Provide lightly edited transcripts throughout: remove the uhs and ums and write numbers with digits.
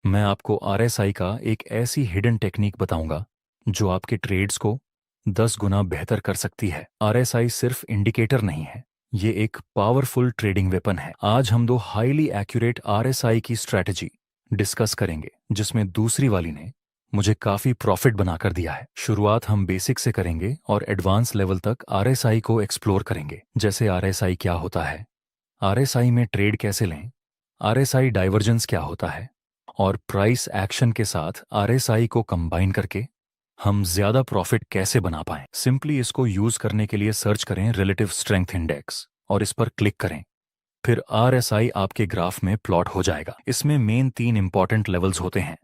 मैं आपको आरएसआई का एक ऐसी हिडन टेक्निक बताऊंगा जो आपके ट्रेड्स को 10 गुना बेहतर कर सकती है। आरएसआई सिर्फ इंडिकेटर नहीं है, ये एक पावरफुल ट्रेडिंग वेपन है। आज हम दो हाईली एक्यूरेट आरएसआई की स्ट्रैटेजी डिस्कस करेंगे, जिसमें दूसरी वाली ने मुझे काफी प्रॉफिट बनाकर दिया है। शुरुआत हम बेसिक से करेंगे और एडवांस लेवल तक आरएसआई को एक्सप्लोर करेंगे। जैसे आरएसआई क्या होता है, आरएसआई में ट्रेड कैसे लें, आरएसआई डाइवर्जेंस क्या होता है, और प्राइस एक्शन के साथ आरएसआई को कंबाइन करके हम ज्यादा प्रॉफिट कैसे बना पाएं। सिंपली इसको यूज करने के लिए सर्च करें रिलेटिव स्ट्रेंथ इंडेक्स और इस पर क्लिक करें। फिर आरएसआई आपके ग्राफ में प्लॉट हो जाएगा। इसमें मेन 3 इंपॉर्टेंट लेवल्स होते हैं,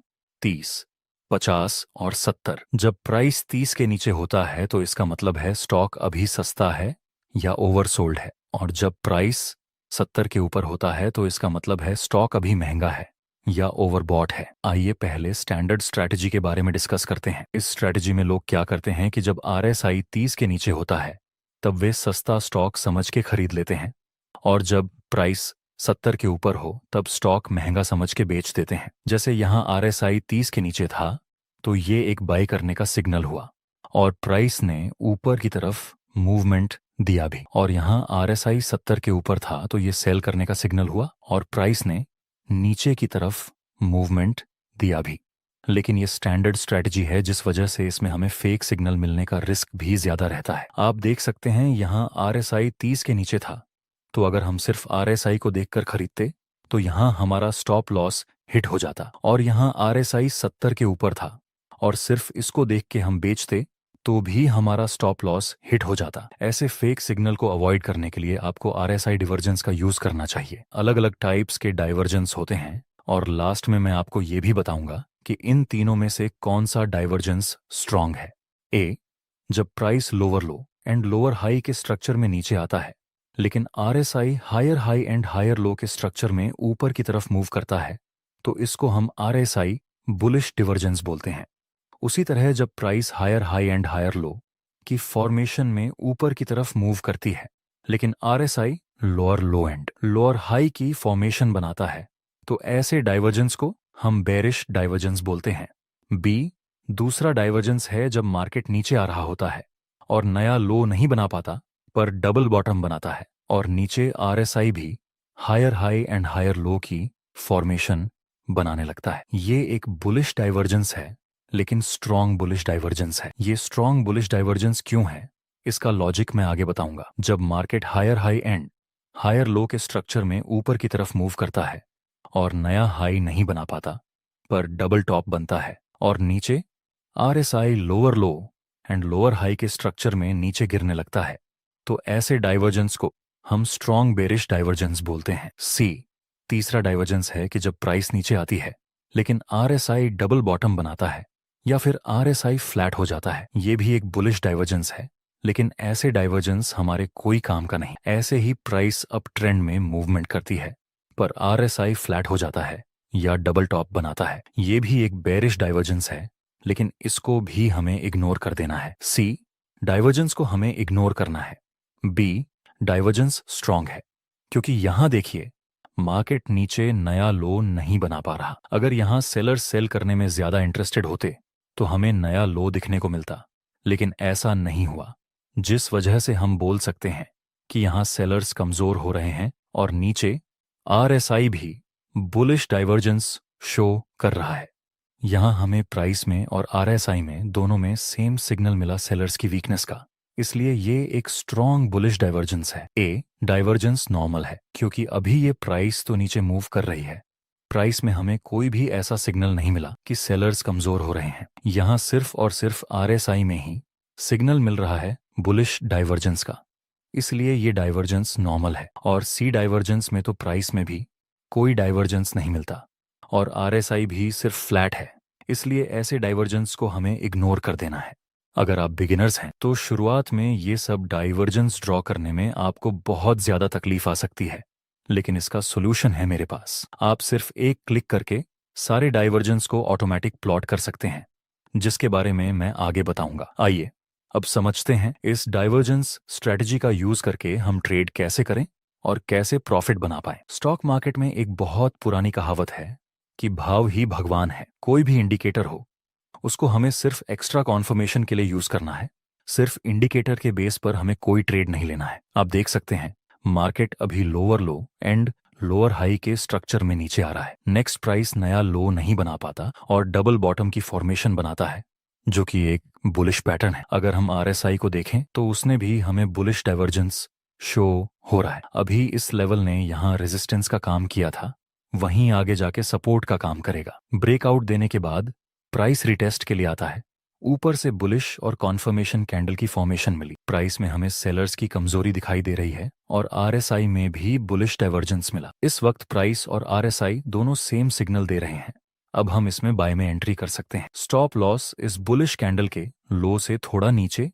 30, 50 और 70। जब प्राइस 30 के नीचे होता है तो इसका मतलब है स्टॉक अभी सस्ता है या ओवरसोल्ड है, और जब प्राइस 70 के ऊपर होता है तो इसका मतलब है स्टॉक अभी महंगा है या ओवरबॉट है। आइए पहले स्टैंडर्ड स्ट्रैटेजी के बारे में डिस्कस करते हैं। इस स्ट्रैटेजी में लोग क्या करते हैं कि जब आरएसआई 30 के नीचे होता है तब वे सस्ता स्टॉक समझ के खरीद लेते हैं, और जब प्राइस 70 के ऊपर हो तब स्टॉक महंगा समझ के बेच देते हैं। जैसे यहाँ आरएसआई 30 के नीचे था तो ये एक बाय करने का सिग्नल हुआ और प्राइस ने ऊपर की तरफ मूवमेंट दिया भी, और यहाँ आरएसआई 70 के ऊपर था तो ये सेल करने का सिग्नल हुआ और प्राइस ने नीचे की तरफ मूवमेंट दिया भी। लेकिन ये स्टैंडर्ड स्ट्रैटेजी है, जिस वजह से इसमें हमें फेक सिग्नल मिलने का रिस्क भी ज्यादा रहता है। आप देख सकते हैं यहाँ आरएसआई 30 के नीचे था, तो अगर हम सिर्फ आरएसआई को देखकर खरीदते तो यहाँ हमारा स्टॉप लॉस हिट हो जाता, और यहाँ आरएसआई 70 के ऊपर था और सिर्फ इसको देख के हम बेचते तो भी हमारा स्टॉप लॉस हिट हो जाता। ऐसे फेक सिग्नल को अवॉइड करने के लिए आपको आरएसआई डिवर्जेंस का यूज करना चाहिए। अलग अलग टाइप्स के डाइवर्जेंस होते हैं और लास्ट में मैं आपको ये भी बताऊंगा कि इन तीनों में से कौन सा डाइवर्जेंस स्ट्रांग है। ए, जब price lower low and lower high के स्ट्रक्चर में नीचे आता है, लेकिन RSI higher high and higher low के स्ट्रक्चर में ऊपर की तरफ मूव करता है, तो इसको हम आरएसआई बुलिश डिवर्जेंस बोलते हैं। उसी तरह जब price higher high and higher low की फॉर्मेशन में ऊपर की तरफ मूव करती है, लेकिन RSI lower low and lower high की फॉर्मेशन बनाता है, तो ऐसे डाइवर्जेंस को हम बेरिश डाइवर्जेंस बोलते हैं। बी, दूसरा डाइवर्जेंस है जब मार्केट नीचे आ रहा होता है और नया लो नहीं बना पाता पर डबल बॉटम बनाता है, और नीचे आरएसआई भी higher high and higher low की फॉर्मेशन बनाने लगता है। ये एक बुलिश डाइवर्जेंस है, लेकिन स्ट्रॉन्ग बुलिश डाइवर्जेंस है। ये स्ट्रॉन्ग बुलिश डाइवर्जेंस क्यों है, इसका लॉजिक मैं आगे बताऊंगा। जब market higher high and higher low के स्ट्रक्चर में ऊपर की तरफ मूव करता है और नया हाई नहीं बना पाता पर डबल टॉप बनता है, और नीचे RSI lower low and lower high के स्ट्रक्चर में नीचे गिरने लगता है, तो ऐसे डाइवर्जेंस को हम स्ट्रॉन्ग बेरिश डाइवर्जेंस बोलते हैं। सी, तीसरा डाइवर्जेंस है कि जब प्राइस नीचे आती है लेकिन आरएसआई डबल बॉटम बनाता है या फिर आरएसआई फ्लैट हो जाता है। ये भी एक बुलिश डाइवर्जेंस है, लेकिन ऐसे डाइवर्जेंस हमारे कोई काम का नहीं। ऐसे ही प्राइस अप ट्रेंड में मूवमेंट करती है पर आरएसआई फ्लैट हो जाता है या डबल टॉप बनाता है। ये भी एक बेरिश डाइवर्जेंस है, लेकिन इसको भी हमें इग्नोर कर देना है। सी, डाइवर्जेंस को हमें इग्नोर करना है। बी, डाइवर्जेंस स्ट्रांग है क्योंकि यहां देखिए मार्केट नीचे नया लो नहीं बना पा रहा। अगर यहां सेलर्स सेल करने में ज्यादा इंटरेस्टेड होते तो हमें नया लो दिखने को मिलता, लेकिन ऐसा नहीं हुआ, जिस वजह से हम बोल सकते हैं कि यहां सेलर्स कमजोर हो रहे हैं और नीचे आरएसआई भी बुलिश डाइवर्जेंस शो कर रहा है। यहां हमें प्राइस में और आरएसआई में दोनों में सेम सिग्नल मिला सेलर्स की वीकनेस का, इसलिए ये एक स्ट्रॉन्ग बुलिश डाइवर्जेंस है। ए, डाइवर्जेंस नॉर्मल है क्योंकि अभी ये प्राइस तो नीचे मूव कर रही है, प्राइस में हमें कोई भी ऐसा सिग्नल नहीं मिला कि सेलर्स कमजोर हो रहे हैं। यहां सिर्फ और सिर्फ आरएसआई में ही सिग्नल मिल रहा है बुलिश डाइवर्जेंस का, इसलिए ये डाइवर्जेंस नॉर्मल है। और सी डाइवर्जेंस में तो प्राइस में भी कोई डाइवर्जेंस नहीं मिलता और आरएसआई भी सिर्फ फ्लैट है, इसलिए ऐसे डाइवर्जेंस को हमें इग्नोर कर देना है। अगर आप बिगिनर्स हैं तो शुरुआत में ये सब डाइवर्जेंस ड्रॉ करने में आपको बहुत ज्यादा तकलीफ आ सकती है, लेकिन इसका सोल्यूशन है मेरे पास। आप सिर्फ एक क्लिक करके सारे डाइवर्जेंस को ऑटोमेटिक प्लॉट कर सकते हैं, जिसके बारे में मैं आगे बताऊंगा। आइए अब समझते हैं इस डाइवर्जेंस स्ट्रेटजी का यूज करके हम ट्रेड कैसे करें और कैसे प्रॉफिट बना पाएं। स्टॉक मार्केट में एक बहुत पुरानी कहावत है कि भाव ही भगवान है। कोई भी इंडिकेटर हो, उसको हमें सिर्फ एक्स्ट्रा कॉन्फर्मेशन के लिए यूज करना है। सिर्फ इंडिकेटर के बेस पर हमें कोई ट्रेड नहीं लेना है। आप देख सकते हैं मार्केट अभी lower low and lower high के स्ट्रक्चर में नीचे आ रहा है। नेक्स्ट प्राइस नया लो नहीं बना पाता और डबल बॉटम की फॉर्मेशन बनाता है, जो कि एक बुलिश पैटर्न है। अगर हम आरएसआई को देखें तो उसने भी हमें बुलिश डाइवर्जेंस शो हो रहा है। अभी इस लेवल ने यहाँ रेजिस्टेंस का काम किया था, वहीं आगे जाके सपोर्ट का काम करेगा। ब्रेकआउट देने के बाद प्राइस रिटेस्ट के लिए आता है। ऊपर से बुलिश और कॉन्फर्मेशन कैंडल की फॉर्मेशन मिली। प्राइस में हमें सेलर्स की कमजोरी दिखाई दे रही है और आरएसआई में भी बुलिश डाइवर्जेंस मिला। इस वक्त प्राइस और आरएसआई दोनों सेम सिग्नल दे रहे हैं। अब हम इसमें बाय में एंट्री कर सकते हैं। स्टॉप लॉस इस बुलिश कैंडल के लो से थोड़ा नीचे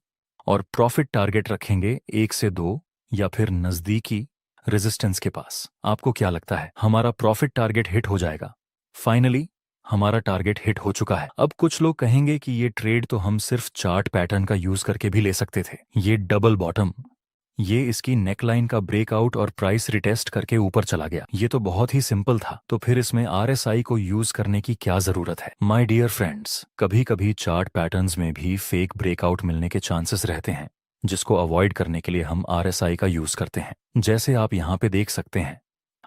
और प्रॉफिट टारगेट रखेंगे 1 से 2 या फिर नजदीकी रेजिस्टेंस के पास। आपको क्या लगता है हमारा प्रॉफिट टारगेट हिट हो जाएगा? फाइनली हमारा टारगेट हिट हो चुका है। अब कुछ लोग कहेंगे कि ये ट्रेड तो हम सिर्फ चार्ट पैटर्न का यूज करके भी ले सकते थे। ये डबल बॉटम, ये इसकी नेकलाइन का ब्रेकआउट और प्राइस रिटेस्ट करके ऊपर चला गया। ये तो बहुत ही सिंपल था, तो फिर इसमें आरएसआई को यूज करने की क्या जरूरत है? माय डियर फ्रेंड्स, कभी कभी चार्ट पैटर्न्स में भी फेक ब्रेकआउट मिलने के चांसेस रहते हैं, जिसको अवॉइड करने के लिए हम आरएसआई का यूज करते हैं। जैसे आप यहाँ पे देख सकते हैं,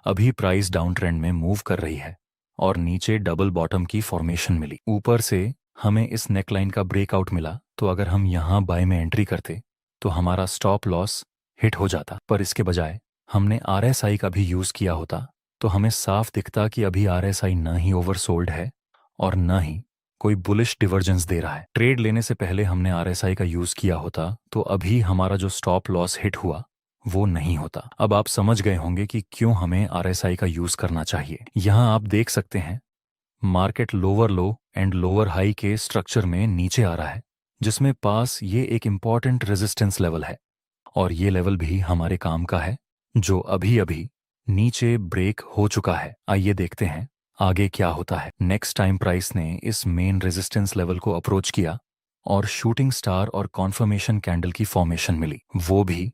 अभी प्राइस डाउन ट्रेंड में मूव कर रही है और नीचे डबल बॉटम की फॉर्मेशन मिली। ऊपर से हमें इस नेकलाइन का ब्रेकआउट मिला, तो अगर हम यहाँ बाय में एंट्री करते तो हमारा स्टॉप लॉस हिट हो जाता। पर इसके बजाय हमने आरएसआई का भी यूज किया होता तो हमें साफ दिखता कि अभी आरएसआई न ही ओवरसोल्ड है और न ही कोई बुलिश डिवर्जेंस दे रहा है। ट्रेड लेने से पहले हमने आरएसआई का यूज किया होता तो अभी हमारा जो स्टॉप लॉस हिट हुआ वो नहीं होता। अब आप समझ गए होंगे कि क्यों हमें आरएसआई का यूज करना चाहिए। यहां आप देख सकते हैं market lower low and lower high के स्ट्रक्चर में नीचे आ रहा है, जिसमें पास ये एक इंपॉर्टेंट रेजिस्टेंस लेवल है और ये लेवल भी हमारे काम का है, जो अभी अभी नीचे ब्रेक हो चुका है। आइए देखते हैं आगे क्या होता है। नेक्स्ट टाइम प्राइस ने इस मेन रेजिस्टेंस लेवल को अप्रोच किया और शूटिंग स्टार और कॉन्फर्मेशन कैंडल की फॉर्मेशन मिली, वो भी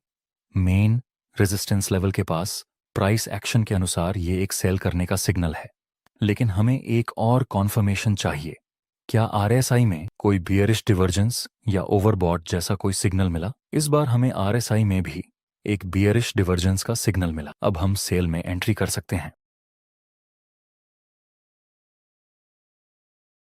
मेन रेजिस्टेंस लेवल के पास। प्राइस एक्शन के अनुसार ये एक सेल करने का सिग्नल है, लेकिन हमें एक और कॉन्फर्मेशन चाहिए। क्या आरएसआई में कोई बियरिश डिवर्जेंस या ओवरबॉट जैसा कोई सिग्नल मिला? इस बार हमें आरएसआई में भी एक बियरिश डिवर्जेंस का सिग्नल मिला। अब हम सेल में एंट्री कर सकते हैं।